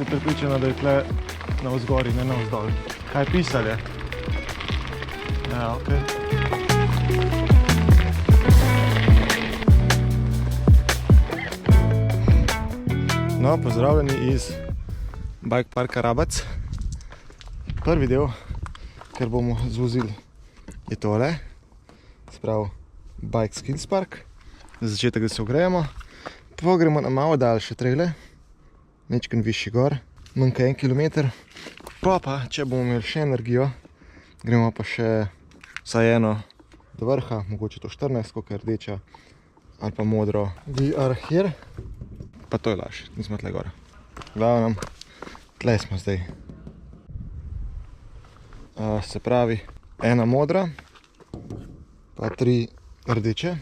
si pripričana, da je tle navzgor in ne navzdol. Kaj pisali? Ja, okej. No, pozdravljeni iz Bike Parka Rabac. Prvi del, ker bomo zvozili, je tole. Sprav Bike Skills Park. Za začetek, da se ogrejemo. Pa gremo na malo daljše trele. Nečken višji gor. Manj kot 1 kilometer. Pa, če bomo imeli še energijo, gremo pa še vsaj eno do vrha. Mogoče to 14, kot je rdeča. Ali pa modro. We are here. Pa to je laž, nismo tle gor. Glavnem, tle smo zdaj. Se pravi, ena modra, pa 3 rdeče.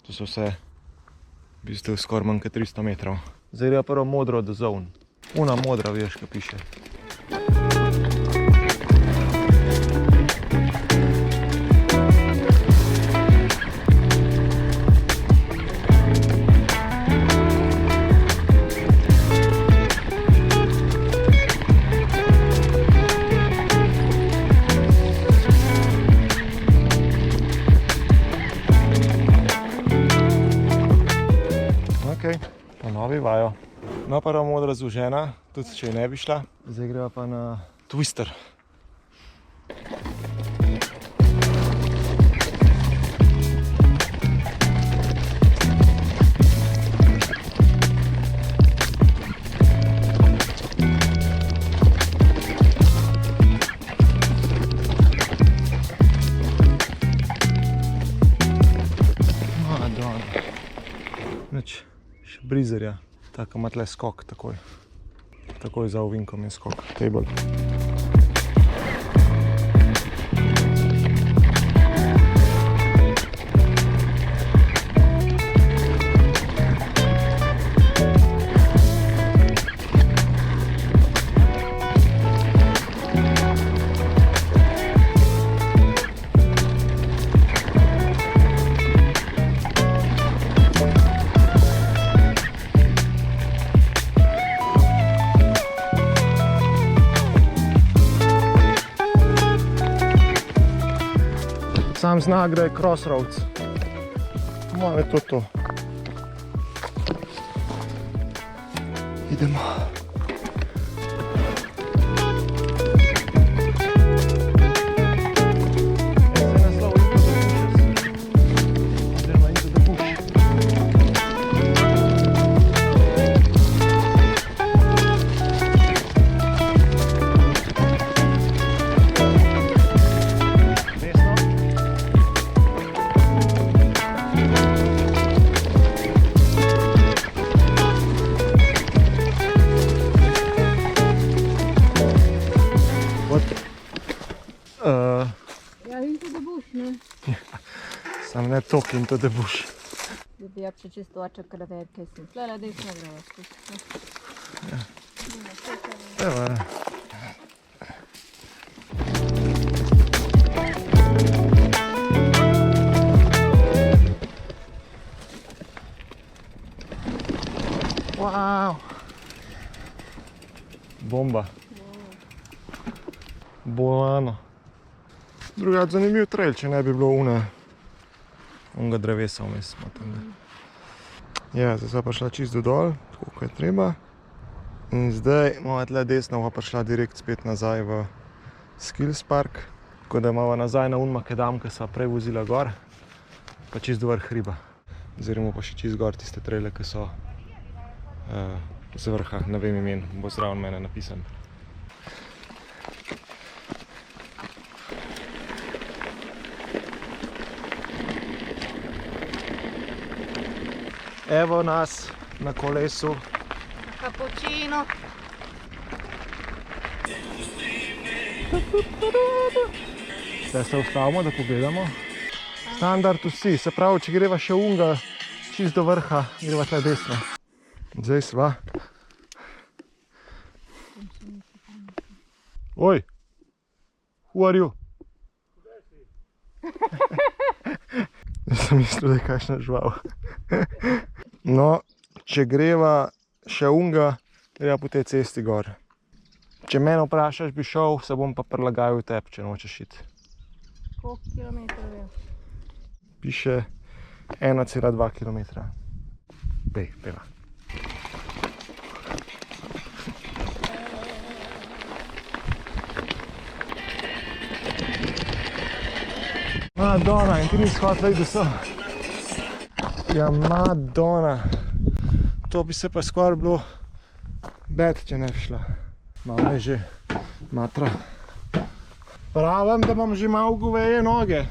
To so vse v bistvu skoraj manj kot 300 metrov. Zdaj gre prvo modro do zone. Una modra, veš, kaj piše. Ponovi vajo. No, prva modra zvožena, tudi če ne bi šla. Zdaj greva pa na Twister. Madonna. Nič. Brizerja, tako ima tle skok takoj za ovinkom je skok. Table. Sam znak, da je Crossroads. Malo je to. Idemo. Sam ne tok into the bush. Bi ja prečistovača kraterke sem. Tlele desno greva skozi. Evo je. Wow. Bomba. Bolano. Drugače zanimiv trail, če ne bi bilo unga drevesa vmes. Ja, zdaj sva pa šla čisto dol, tako kot je treba. In zdaj imamo tle desno, pa šla direkt spet nazaj v Skills Park. Tako da imamo nazaj na Makedam, ki sva prej vozila gor, pa čisto do vrh hriba. Zdaj gremo pa še čisto gor tiste traile, ki so z vrha, ne vem imen, bo zraven mene napisan. Evo nas na kolesu. Cappuccino. Zdaj se ustavimo, da pogledamo. Standard vsi, se pravi, če greva še unga čisto do vrha, greva tle desno. Zdaj sva. Oj, who are you? Jaz sem mislil, da je kakšna žival. No, če greva še unga Greva po tej cesti gor. Če mene vprašaš, bi šel, se bom pa prilagajal tebi, če nočeš iti. Koliko kilometrov je? Piše 1,2 km. Peva. Madonna, in ti nisi hotela iti do sem. Ja, Madonna. To bi se pa skoraj bilo bed, če ne bi šla. Malo je že matra. Pravim, da imam že malo goveje noge.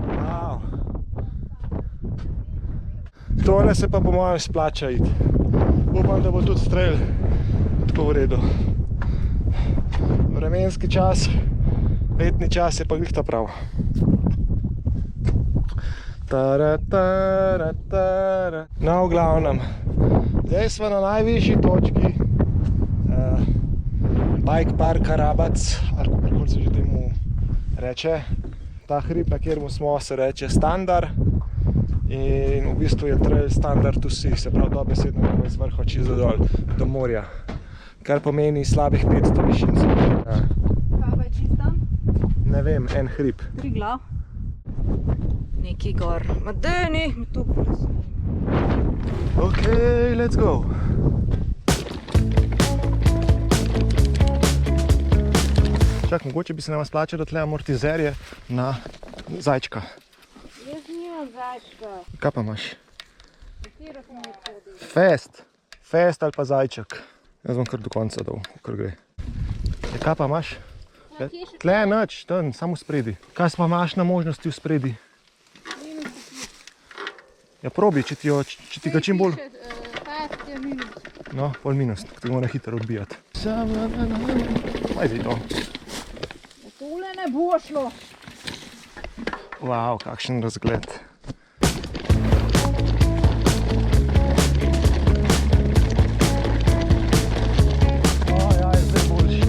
Wow. Tole se pa po mojem splača iti. Upam, da bo tudi strel tako v redu. Vremenski čas, letni čas je pa glih ta prav. No, v glavnem, zdaj smo na najvišji točki Bike Parka Rabac, ali kako se že temu reče. Ta hrib, na kjer smo, se reče Standard in v bistvu je trail Standard to Sea, se pravi dobesedno gremo iz vrha čisto dol do morja, kar pomeni slabih 500 višincev. Kaj pa je čist tam? Ne vem, en hrib. Triglav. Neki gor. Ma daj, neh mi to prosim. Ok, let's go. Čak, mogoče bi se nama splačalo tle amortizerje na zajčka. Jaz nimam zajčka. Kaj pa imaš? Katero smo me hodili? Fest. Fest ali pa zajček. Jaz bom kar do konca dal, kar gre. Kaj pa imaš? Tle nič, tam, samo spredi. Kaj pa imaš na možnosti v spredi? Ja, probi, če ti ga čim bolj... Fast je minus. No, pol minus, tako te mora hitro odbijati. Kaj zdaj to? Tole ne bo šlo. Wow, kakšen razgled. Ja, je zdaj boljši.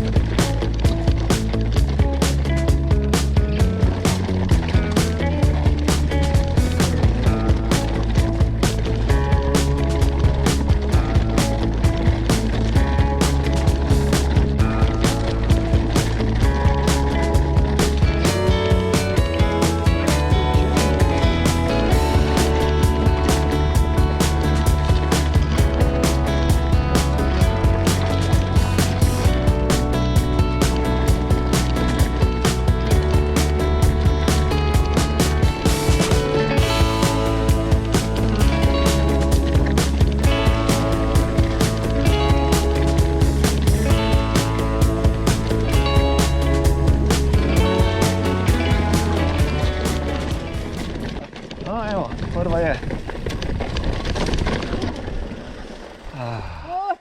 Prva je.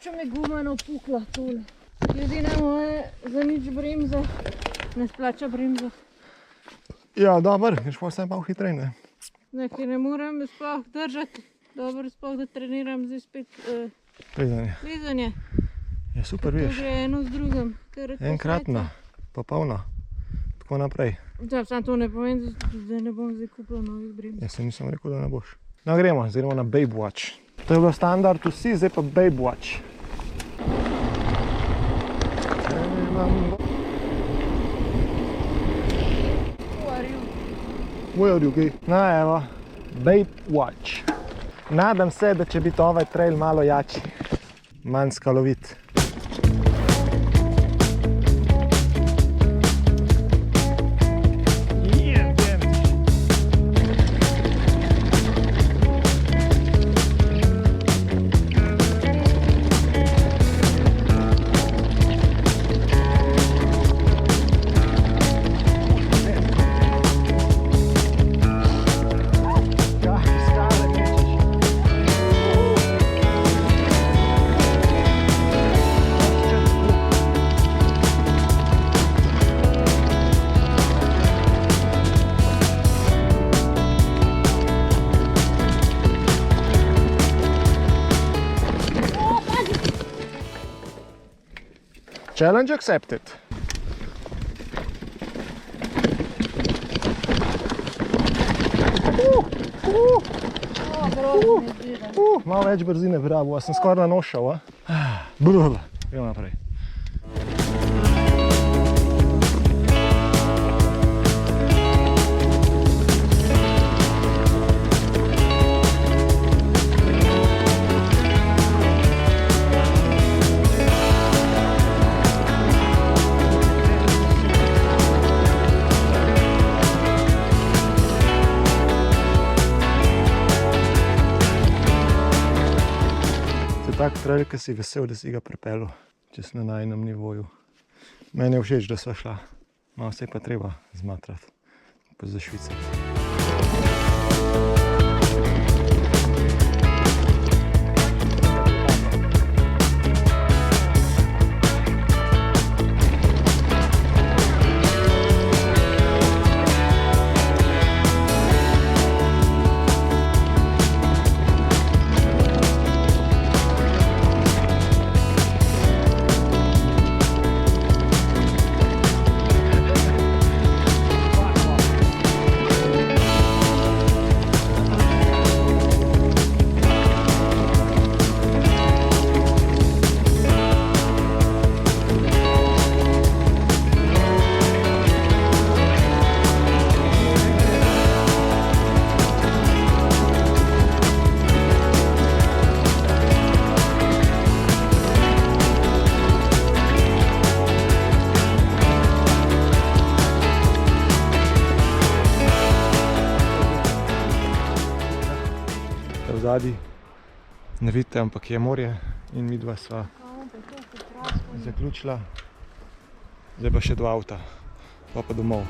Če me guma napukla tole. Ljudi ne more za nič bremza. Ne splača bremza. Ja, dober, greš pa vse malo hitrej, ne? Ne, ker ne morem sploh držati. Dobro, sploh da treniram zdaj spet Plezanje. plezanje. Ja, super, To vidiš. gre eno z drugim. Enkratna, pa polna. Tako naprej. Ja, samo to ne pomeni, da ne bom zdaj kupila novih bremz. Jaz sem nisem rekel, da ne boš. No, gremo, zdaj gremo na Babe Watch. To je bilo Standard to Sea, zdaj pa Babe Watch. Where are you, okay? No, evo, Babe Watch. Nadam se, da će biti ovaj trail malo jači, manj skalovit. Challenge accepted. grozno mi zdi, da. Malo več brzine bi rabil, a sem skoraj na nož šel, Gremo naprej. Tak trail, ki si vesel, da si ga pripeljal čez na najnem nivoju. Meni je všeč, da sva šla. Malo se je pa treba zmatrati pa za Švico. Vzadi ne vidite, ampak je morje in midva sva zaključila. Zdaj pa še 2 avta, pa domov.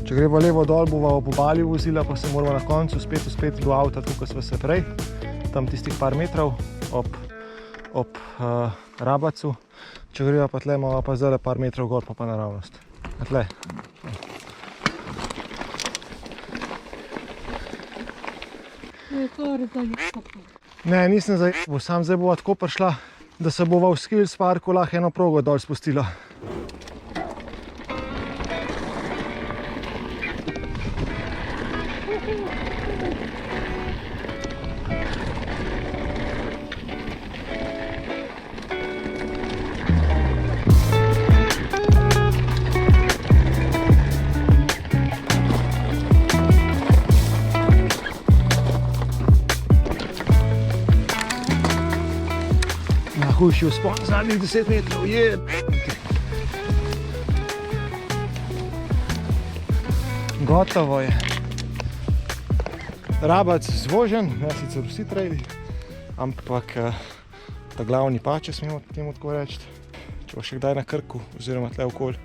Če greva levo dol, bova ob obali vozila, pa se moramo na koncu spet do avta, tako kot sva se prej, tam tistih par metrov ob Rabacu. Če greva pa tle, imamo pa zdaj par metrov gor, pa naravnost. A tle. Ne, nisem zajebil, sam zdaj bova tako prišla, da se bova v Skills parku lahko eno progo dol spustila. Najhujši vzpon zadnjih 10 metrov, je! Gotovo je. Rabac zvožen, ne sicer vsi traili, ampak ta glavni pa, če smemo temu tako reči. Če bo še kdaj na Krku, oziroma tle okoli,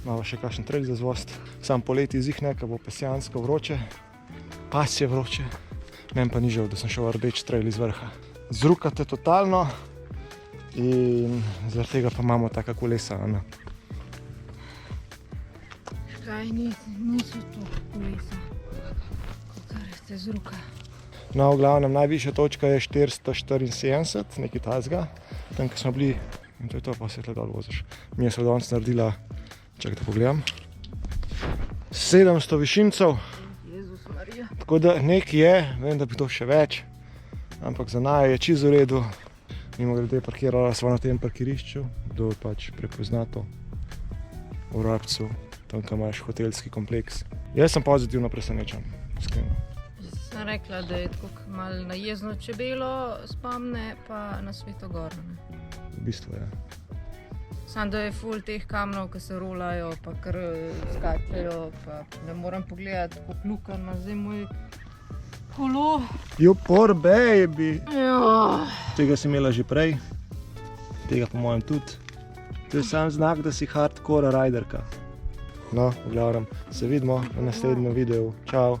imamo še kakšen trail za zvost. Sam poleti zihne, ko bo pesijansko vroče, pas je vroče. Meni pa ni žal, da sem šel v rdeč trail iz vrha. Zrukate totalno. In zaradi tega pa imamo taka kolesa. Kaj niso to kolesa, kar ste z ruka. No, v glavnem, najvišja točka je 474, nekaj tazga. Tam, ko smo bili, in to je to, pa se tle dol voziš. Mi je se danes naredila, čakaj da pogledam, 700 višincev. Jezus Marija. Tako da nekaj je, vem, da bi to še več, ampak za naj je čisto v redu. Mimogrede parkirala sva na tem parkirišču, kdo pač prepozna to v Rabcu, tam, ko imaš hotelski kompleks. Jaz sem pozitivno presenečen, iskreno. Sem rekla, da je tako malo na Jezno čebelo spomne, pa na Svetogor. V bistvu je. Samo da je ful teh kamnov, ki se rolajo, pa kar skačejo, pa ne moram pogledati, kot luka na zdaj moj kolo. You poor baby! Jo. Tega si imela že prej, tega po mojem tudi. To je sam znak, da si hardcore riderka. No, v glavnem, se vidimo v naslednjem videu. Čau!